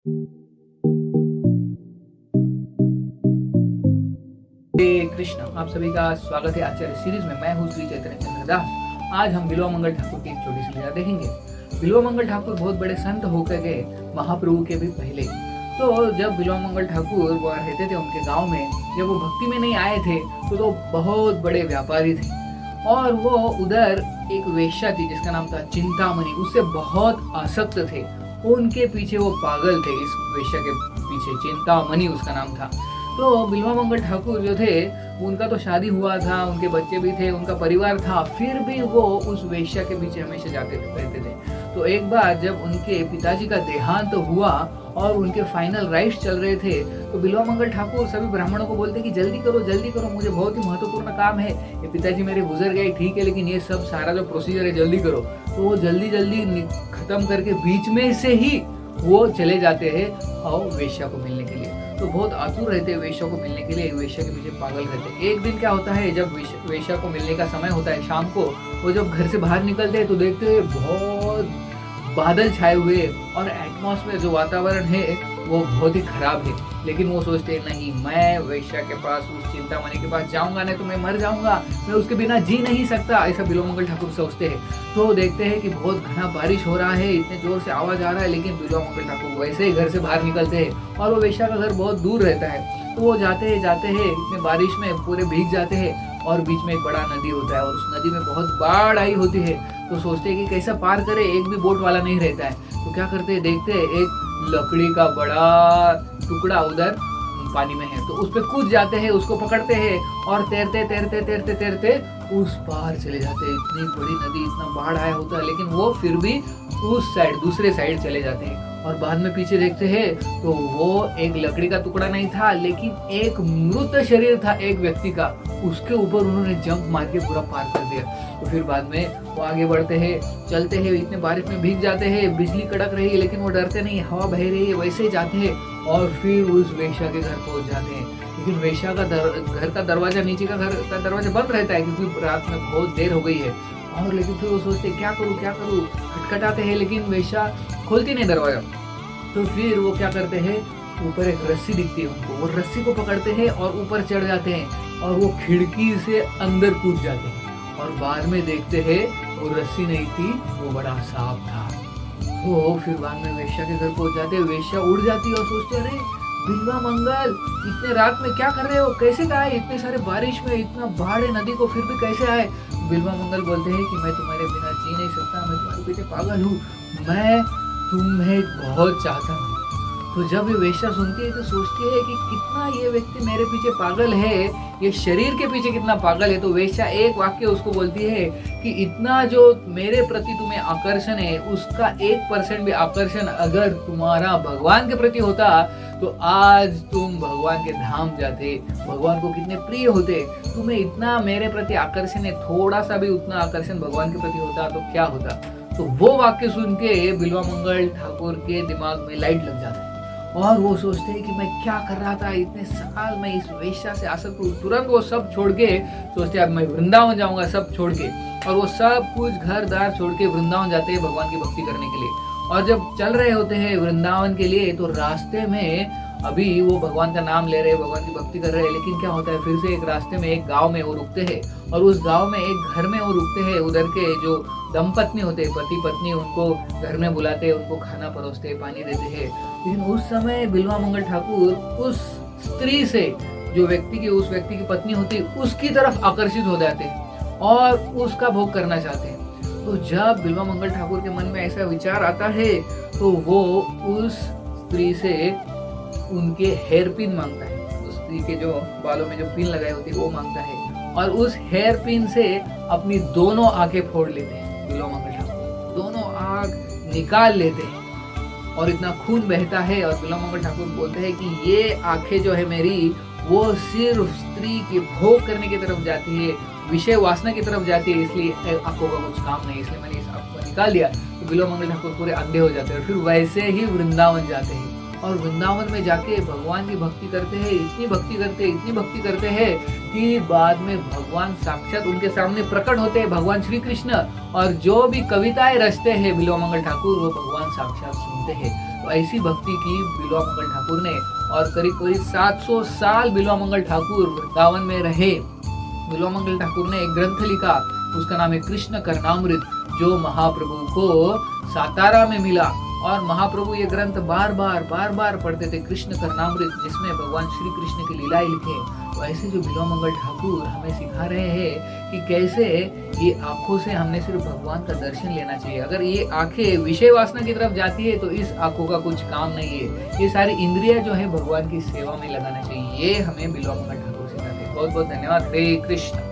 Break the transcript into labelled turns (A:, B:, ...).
A: हरे कृष्ण। आप सभी का स्वागत है आचार्य सीरीज में। मैं हूँ श्री चैतन्य चंद्र दास। आज हम बिल्वा मंगल ठाकुर की एक छोटी सी लीला देखेंगे। बिल्वा मंगल ठाकुर बहुत बड़े संत होकर गए, महाप्रभु के भी पहले। तो जब बिल्वा मंगल ठाकुर वो रहते थे उनके गांव में, जब वो भक्ति में नहीं आए थे तो बहुत बड़े व्यापारी थे और वो उधर एक वेश्या थी जिसका नाम था चिंतामणि, उससे बहुत आसक्त थे। उनके पीछे वो पागल थे, इस वेश्या के पीछे चिंतामणि उसका नाम था। तो बिल्वा मंगल ठाकुर जो थे उनका तो शादी हुआ था, उनके बच्चे भी थे, उनका परिवार था, फिर भी वो उस वेश्या के पीछे हमेशा जाते रहते थे। तो एक बार जब उनके पिताजी का देहांत हुआ और उनके फाइनल राइट्स चल रहे थे तो बिल्वा मंगल ठाकुर सभी ब्राह्मणों को बोलते कि जल्दी करो, मुझे बहुत ही महत्वपूर्ण काम है। ये पिताजी मेरे गुजर गए ठीक है, लेकिन ये सब सारा जो प्रोसीजर है जल्दी करो। तो वो जल्दी खत्म करके बीच में से ही वो चले जाते हैं और वेश्या को मिलने के लिए। तो बहुत आतुर रहते हैं वेश्या को मिलने के लिए, वेश्या के पीछे पागल रहते हैं। एक दिन क्या होता है, जब वेश्या को मिलने का समय होता है शाम को, वो जब घर से बाहर निकलते हैं तो देखते हैं बहुत बादल छाए हुए और एटमॉस्फेयर जो वातावरण है वो बहुत ही खराब है। लेकिन वो सोचते हैं नहीं, मैं वेश्या के पास, उस चिंतामणि के पास जाऊंगा, नहीं तो मैं मर जाऊंगा, मैं उसके बिना जी नहीं सकता, ऐसा बिल्वा मंगल ठाकुर सोचते हैं। तो देखते हैं कि बहुत घना बारिश हो रहा है, इतने जोर से आवाज आ रहा है, लेकिन बिल्वा मंगल ठाकुर वैसे ही घर से बाहर निकलते हैं और वो वेश्या का घर बहुत दूर रहता है। तो वो जाते हैं इतने बारिश में पूरे भीग जाते हैं और बीच में एक बड़ा नदी होता है और उस नदी में बहुत बाढ़ आई होती है। तो सोचते हैं कि कैसा पार करे, एक भी बोट वाला नहीं रहता है। तो क्या करते हैं, देखते हैं एक लकड़ी का बड़ा टुकड़ा उधर पानी में है, तो उस पे कूद जाते हैं, उसको पकड़ते हैं और तैरते उस पार चले जाते हैं। इतनी बड़ी नदी, इतना बाढ़ आया होता है, लेकिन वो फिर भी उस साइड, दूसरे साइड चले जाते हैं। और बाद में पीछे देखते हैं तो वो एक लकड़ी का टुकड़ा नहीं था, लेकिन एक मृत शरीर था एक व्यक्ति का, उसके ऊपर उन्होंने जंप मार के पूरा पार कर दिया। तो फिर बाद में वो आगे बढ़ते हैं, चलते हैं, इतने बारिश में भीग जाते हैं, बिजली कड़क रही है लेकिन वो डरते नहीं, हवा बह रही है, वैसे ही जाते हैं और फिर उस वेश्या के घर पहुंच जाते हैं। लेकिन वेश्या का घर का दरवाजा, नीचे का घर का दरवाजा बंद रहता है क्योंकि रात में बहुत देर हो गई है। और लेकिन फिर वो सोचते क्या करूँ, खटखटाते हैं लेकिन वेश्या खोलती नहीं दरवाजा। तो फिर वो क्या करते हैं, ऊपर एक रस्सी दिखती है उनको, वो रस्सी को पकड़ते हैं और ऊपर चढ़ जाते हैं और वो खिड़की से अंदर कूद जाते हैं। और बाद में देखते हैं वो रस्सी नहीं थी, वो बड़ा सांप था। तो फिर बाद में वेश्या के घर पहुंच जाते हैं, वेश्या उड़ जाती है और सोचते अरे बिल्वा मंगल इतने रात में क्या कर रहे हो, कैसे आए, इतने सारे बारिश में, इतना बाढ़ है नदी को, फिर भी कैसे आए। बिल्वा मंगल बोलते हैं कि मैं तुम्हारे बिना जी नहीं सकता, मैं तुम्हारे पीछे पागल हूँ, मैं तुम्हें बहुत चाहता हूँ। तो जब ये वेश्या सुनती है तो सोचती है कि कितना ये व्यक्ति मेरे पीछे पागल है, ये शरीर के पीछे कितना पागल है। तो वेश्या एक वाक्य उसको बोलती है कि इतना जो मेरे प्रति तुम्हें आकर्षण है, उसका 1% भी आकर्षण अगर तुम्हारा भगवान के प्रति होता तो आज तुम भगवान के धाम जाते, भगवान को कितने प्रिय होते। तुम्हें इतना मेरे प्रति आकर्षण है, थोड़ा सा भी उतना आकर्षण भगवान के प्रति होता तो क्या होता। तो वो वाक्य सुन के बिल्वा मंगल ठाकुर के दिमाग में लाइट लग जाता है और वो सोचते हैं कि मैं क्या कर रहा था इतने साल, मैं इस वेश्या से आसक्त हूँ। तुरंत वो सब छोड़ के सोचते हैं अब मैं वृंदावन जाऊंगा, सब छोड़ के। और वो सब कुछ घर दार छोड़ के वृंदावन जाते हैं भगवान की भक्ति करने के लिए। और जब चल रहे होते हैं वृंदावन के लिए तो रास्ते में अभी वो भगवान का नाम ले रहे हैं, भगवान की भक्ति कर रहे हैं, लेकिन क्या होता है, फिर से एक रास्ते में एक गांव में वो रुकते हैं और उस गांव में एक घर में वो रुकते हैं। उधर के जो दंपत्नी होते हैं, पति पत्नी, उनको घर में बुलाते हैं, उनको खाना परोसते हैं, पानी देते हैं। लेकिन उस समय बिल्वा मंगल ठाकुर उस स्त्री से, जो उस व्यक्ति की पत्नी होती है, उसकी तरफ आकर्षित हो जाते हैं और उसका भोग करना चाहते हैं। तो जब बिल्वा मंगल ठाकुर के मन में ऐसा विचार आता है तो वो उस स्त्री से उनके हेयर पिन मांगता है, उस स्त्री के जो बालों में जो पिन लगाई होती है वो मांगता है और उस हेयर पिन से अपनी दोनों आंखें फोड़ लेते हैं। बिल्वा मंगल ठाकुर दोनों आंख निकाल लेते हैं और इतना खून बहता है और बिल्वा मंगल ठाकुर बोलते हैं कि ये आंखें जो है मेरी, वो सिर्फ स्त्री के भोग करने की तरफ जाती है, विषय वासना की तरफ जाती है, इसलिए आंखों का कुछ काम नहीं, इसलिए मैंने इस आंख को निकाल दिया। तो बिल्वा मंगल ठाकुर पूरे अंधे हो जाते हैं और फिर वैसे ही वृंदावन जाते हैं और वृंदावन में जाके भगवान की भक्ति करते हैं, इतनी भक्ति करते हैं कि बाद में भगवान साक्षात उनके सामने प्रकट होते हैं, भगवान श्री कृष्ण। और जो भी कविताएं रचते हैं बिल्वा मंगल ठाकुर, वो भगवान साक्षात सुनते हैं। तो ऐसी भक्ति की बिल्वा मंगल ठाकुर ने, और करीब करीब 700 साल बिल्वा मंगल ठाकुर वृंदावन में रहे। बिल्वा मंगल ठाकुर ने एक ग्रंथ लिखा, उसका नाम है कृष्ण करनामृत, जो महाप्रभु को सातारा में मिला। और महाप्रभु ये ग्रंथ बार बार पढ़ते थे, कृष्ण करनामृत, जिसमें भगवान श्री कृष्ण की लीलाएं लिखे। तो ऐसे जो बिल्वा मंगल ठाकुर हमें सिखा रहे हैं कि कैसे ये आंखों से हमने सिर्फ भगवान का दर्शन लेना चाहिए। अगर ये आंखें विषय वासना की तरफ जाती है तो इस आंखों का कुछ काम नहीं है। ये सारी इंद्रियां जो है भगवान की सेवा में लगाना चाहिए। ये हमें बिल्वा मंगल ठाकुर सिखाते हैं। बहुत बहुत धन्यवाद। हरे कृष्ण।